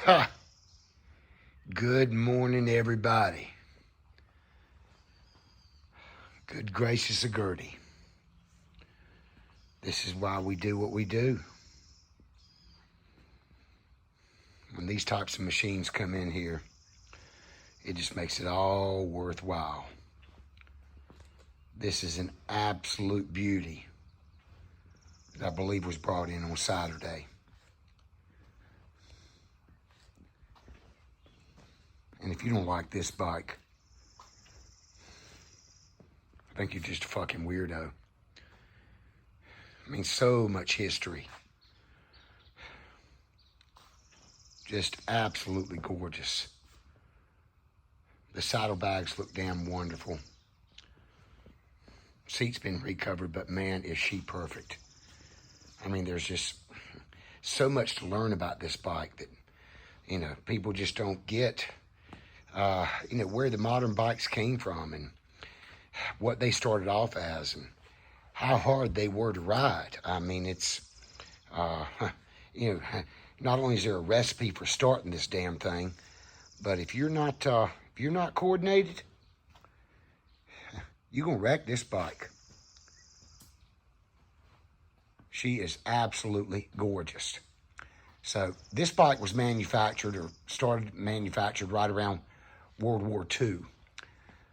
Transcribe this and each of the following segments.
Ha! Good morning, everybody. Good gracious of Gertie. This is why we do what we do. When these types of machines come in here, it just makes it all worthwhile. This is an absolute beauty that I believe was brought in on Saturday. And if you don't like this bike, I think you're just a fucking weirdo. I mean, so much history. Just absolutely gorgeous. The saddlebags look damn wonderful. Seat's been recovered, but man, is she perfect. I mean, there's just so much to learn about this bike that, people just don't get, where the modern bikes came from and what they started off as and how hard they were to ride. I mean, it's, not only is there a recipe for starting this damn thing, but if you're not coordinated, you're going to wreck this bike. She is absolutely gorgeous. So this bike was started manufactured right around World War II.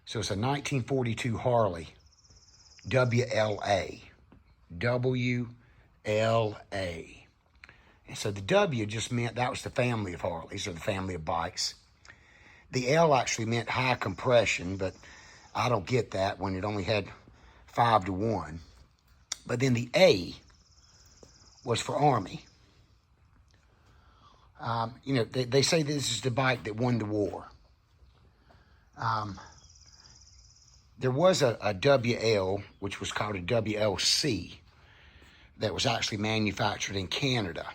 So it's a 1942 Harley WLA. WLA. And so the W just meant that was the family of Harleys, or the family of bikes. The L actually meant high compression, but I don't get that when it only had 5-to-1. But then the A was for Army. They say this is the bike that won the war. There was a WL, which was called a WLC, that was actually manufactured in Canada.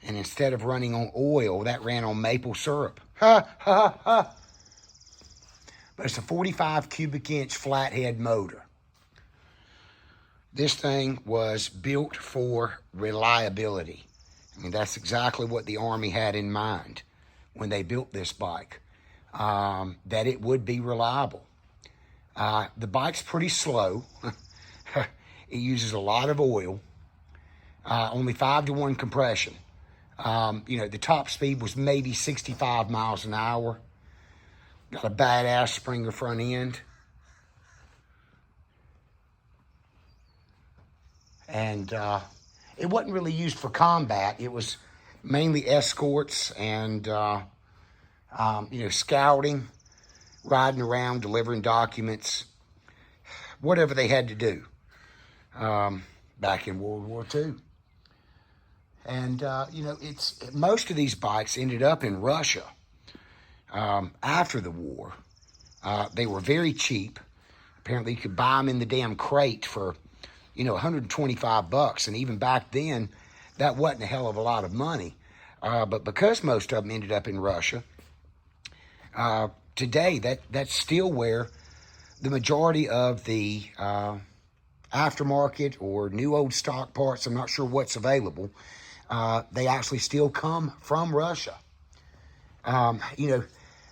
And instead of running on oil, that ran on maple syrup. Ha, ha, ha. But it's a 45 cubic inch flathead motor. This thing was built for reliability. I mean, that's exactly what the Army had in mind when they built this bike, that it would be reliable. The bike's pretty slow. It uses a lot of oil, only 5-to-1 compression. The top speed was maybe 65 miles an hour. Got a badass Springer front end. And it wasn't really used for combat. It was mainly escorts and, scouting, riding around, delivering documents, whatever they had to do back in World War II. And, most of these bikes ended up in Russia after the war. They were very cheap. Apparently you could buy them in the damn crate for, $125. And even back then, that wasn't a hell of a lot of money. But because most of them ended up in Russia, today that's still where the majority of the aftermarket or new old stock parts, I'm not sure what's available, they actually still come from Russia.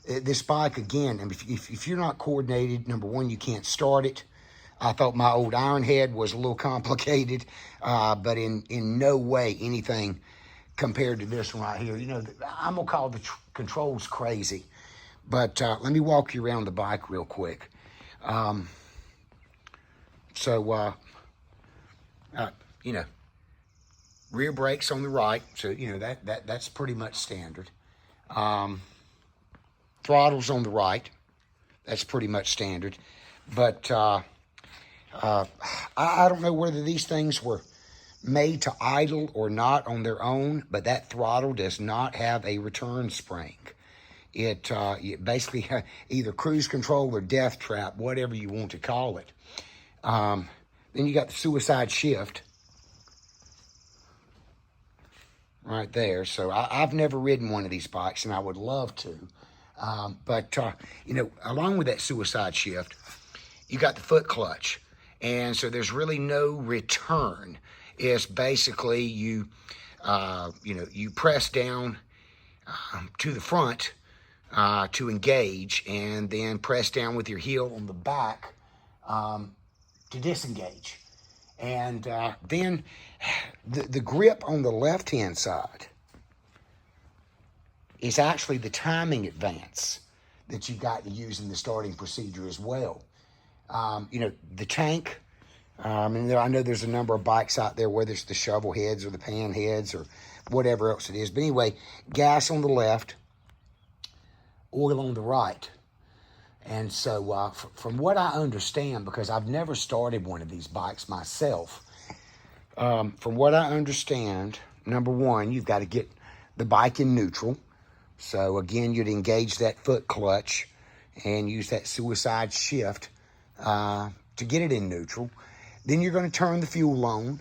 This bike, again, if you're not coordinated, number one, you can't start it. I thought my old Ironhead was a little complicated, but in no way anything compared to this one right here. I'm going to call the controls crazy. But let me walk you around the bike real quick. Rear brakes on the right, so that's pretty much standard. Throttles on the right, that's pretty much standard. But I don't know whether these things were made to idle or not on their own, but that throttle does not have a return spring. It basically either cruise control or death trap, whatever you want to call it. Then you got the suicide shift right there. So I've never ridden one of these bikes, and I would love to. But along with that suicide shift, you got the foot clutch. And so there's really no return. It's basically you press down to the front to engage, and then press down with your heel on the back to disengage. And then the grip on the left-hand side is actually the timing advance that you've got to use in the starting procedure as well. The tank, and I know there's a number of bikes out there, whether it's the shovel heads or the pan heads or whatever else it is. But anyway, gas on the left, oil on the right. And so from what I understand, because I've never started one of these bikes myself, from what I understand, number one, you've got to get the bike in neutral. So again, you'd engage that foot clutch and use that suicide shift to get it in neutral. Then you're going to turn the fuel on.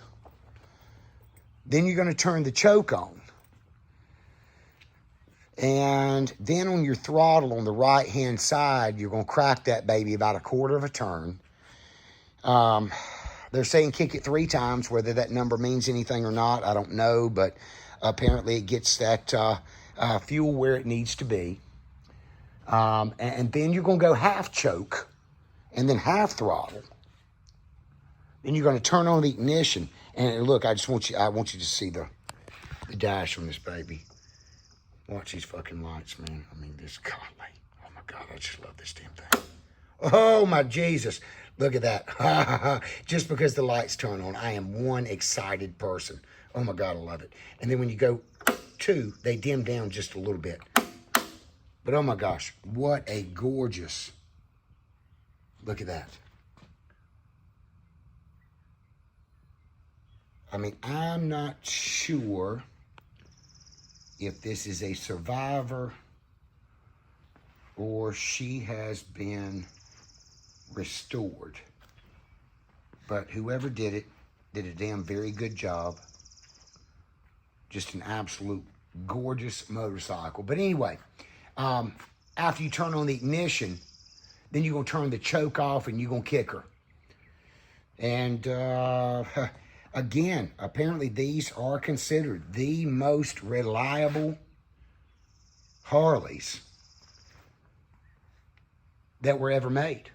Then you're going to turn the choke on. And then on your throttle on the right-hand side, you're going to crack that baby about a quarter of a turn. They're saying kick it 3 times. Whether that number means anything or not, I don't know. But apparently it gets that fuel where it needs to be. And then you're going to go half choke and then half throttle. Then you're going to turn on the ignition. And look, I want you to see the dash on this baby. Watch these fucking lights, man. I mean, this, golly. Oh, my God, I just love this damn thing. Oh, my Jesus. Look at that. Just because the lights turn on, I am one excited person. Oh, my God, I love it. And then when you go 2, they dim down just a little bit. But, oh, my gosh, what a gorgeous, look at that. I mean, I'm not sure if this is a survivor or she has been restored. But whoever did it did a damn very good job. Just an absolute gorgeous motorcycle. But anyway, after you turn on the ignition, then you're going to turn the choke off and you're going to kick her. And again, apparently these are considered the most reliable Harleys that were ever made.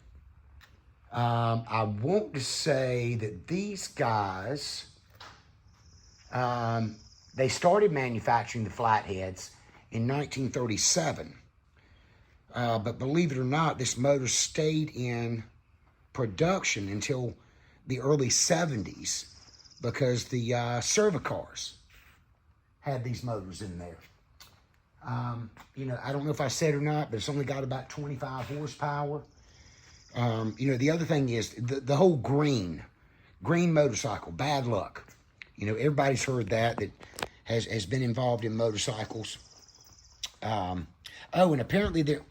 I want to say that these guys, they started manufacturing the flatheads in 1937. But believe it or not, this motor stayed in production until the early 70s. Because the Cervicars had these motors in there. I don't know if I said or not, but it's only got about 25 horsepower. The other thing is the whole green motorcycle, bad luck. Everybody's heard that has been involved in motorcycles. And apparently there,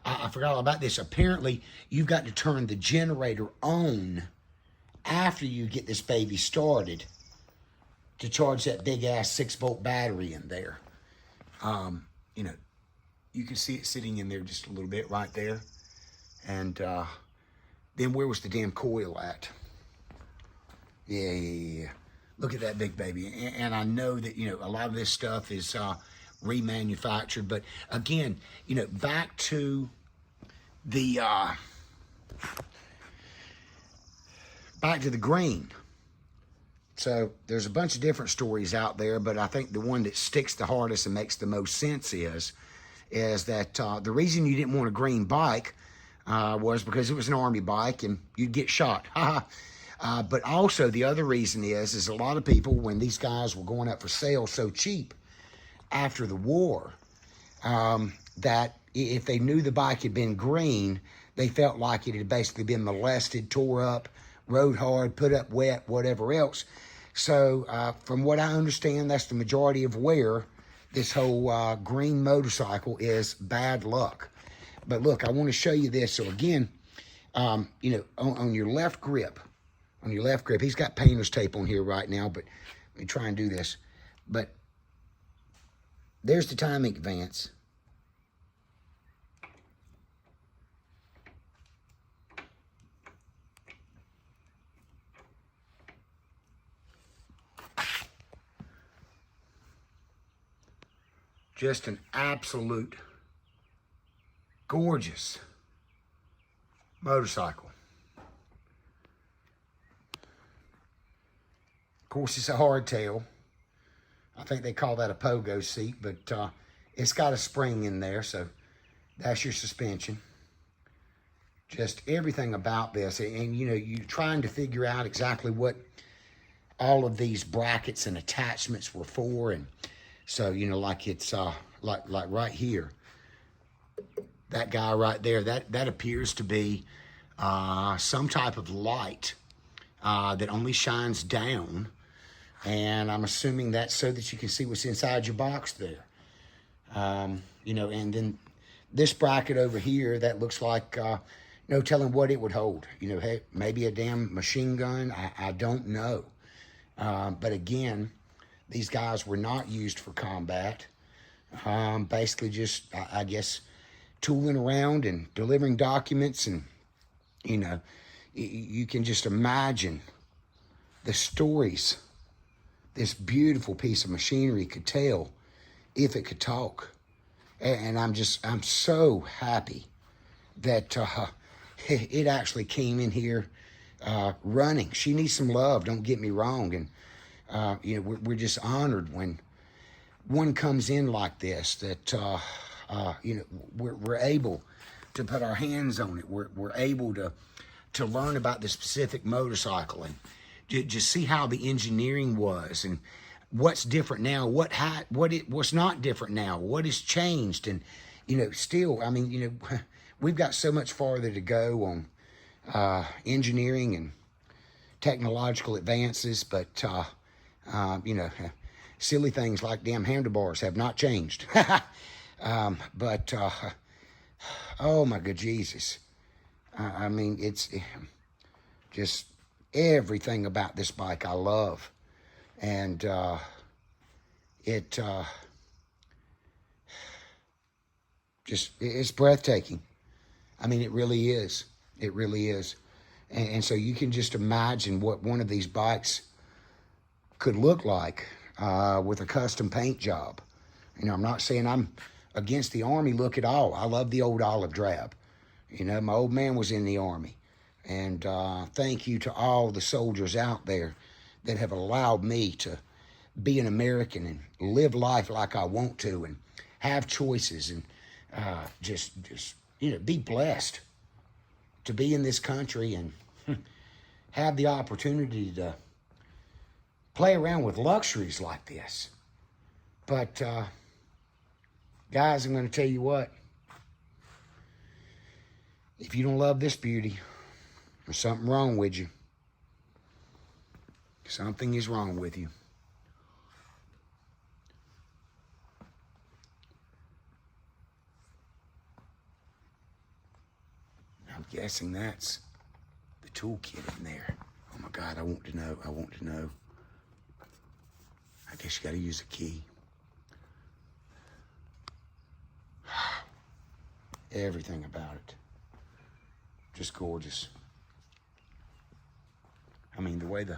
I forgot all about this. Apparently you've got to turn the generator on after you get this baby started to charge that big ass 6-volt battery in there. You can see it sitting in there just a little bit right there. And then where was the damn coil at? Yeah. Look at that big baby. And I know that, a lot of this stuff is remanufactured. But again, back to the green. So there's a bunch of different stories out there, but I think the one that sticks the hardest and makes the most sense is that the reason you didn't want a green bike was because it was an army bike and you'd get shot. But also the other reason is a lot of people, when these guys were going up for sale so cheap after the war, that if they knew the bike had been green, they felt like it had basically been molested, tore up, rode hard, put up wet, whatever else. So from what I understand, that's the majority of where this whole green motorcycle is bad luck. But look, I want to show you this. So again, on your left grip, he's got painter's tape on here right now, but let me try and do this. But there's the timing advance. Just an absolute gorgeous motorcycle. Of course, it's a hardtail. I think they call that a pogo seat, but it's got a spring in there, so that's your suspension. Just everything about this, and you know, you're trying to figure out exactly what all of these brackets and attachments were for, and so you know, like it's like right here, that guy right there, that appears to be some type of light that only shines down, and I'm assuming that's so that you can see what's inside your box there. You know, and then this bracket over here, that looks like no telling what it would hold. You know, hey, maybe a damn machine gun. I don't know. But again, these guys were not used for combat. Basically just, I guess, tooling around and delivering documents. And, you know, you can just imagine the stories this beautiful piece of machinery could tell if it could talk. And I'm so happy that it actually came in here running. She needs some love, don't get me wrong. And, you know, we're just honored when one comes in like this, that, you know, we're able to put our hands on it. We're able to learn about the specific motorcycle and just see how the engineering was and what's different now, what's not different now, what has changed. And, you know, still, I mean, you know, we've got so much farther to go on engineering and technological advances, but, you know, silly things like damn handlebars have not changed. But, oh my good Jesus. I mean, it's just everything about this bike I love. And it's breathtaking. I mean, it really is. It really is. And so you can just imagine what one of these bikes could look like with a custom paint job. You know, I'm not saying I'm against the Army look at all. I love the old olive drab. You know, my old man was in the Army. And thank you to all the soldiers out there that have allowed me to be an American and live life like I want to and have choices and just you know, be blessed to be in this country and have the opportunity to play around with luxuries like this. But guys, I'm going to tell you what. If you don't love this beauty, there's something wrong with you. Something is wrong with you. I'm guessing that's the toolkit in there. Oh my God, I want to know. I want to know. I guess you got to use a key. Everything about it. Just gorgeous. I mean, the way the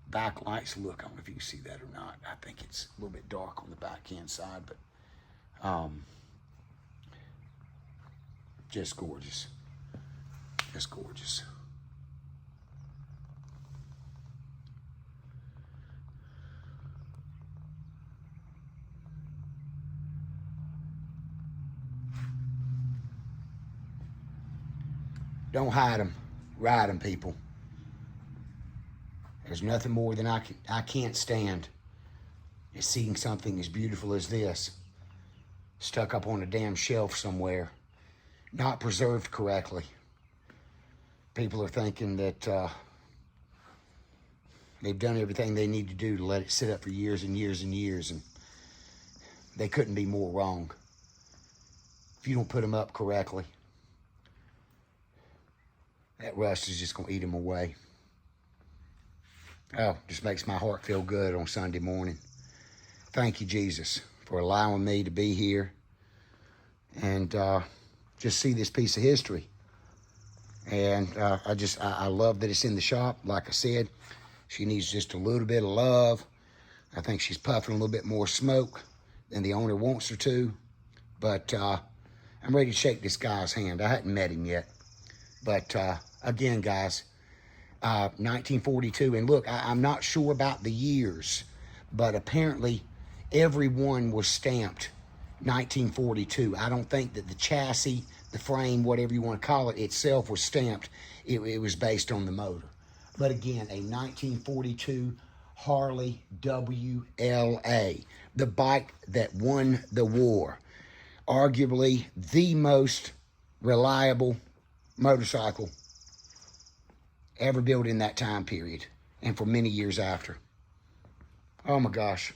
back lights look, I don't know if you can see that or not. I think it's a little bit dark on the backhand side, but just gorgeous. Just gorgeous. Don't hide them. Ride them, people. There's nothing more than I can't stand is seeing something as beautiful as this stuck up on a damn shelf somewhere, not preserved correctly. People are thinking that they've done everything they need to do to let it sit up for years and years and years, and they couldn't be more wrong. If you don't put them up correctly, that rust is just going to eat them away. Oh, just makes my heart feel good on Sunday morning. Thank you, Jesus, for allowing me to be here and just see this piece of history. And I love that it's in the shop. Like I said, she needs just a little bit of love. I think she's puffing a little bit more smoke and the owner wants her to. But I'm ready to shake this guy's hand. I hadn't met him yet. But again, guys, 1942. And look, I'm not sure about the years, but apparently every one was stamped 1942. I don't think that the chassis, the frame, whatever you want to call it, itself was stamped. It was based on the motor. But again, a 1942 Harley WLA, the bike that won the war. Arguably the most reliable motorcycle ever built in that time period and for many years after. Oh my gosh.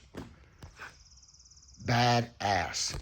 Badass.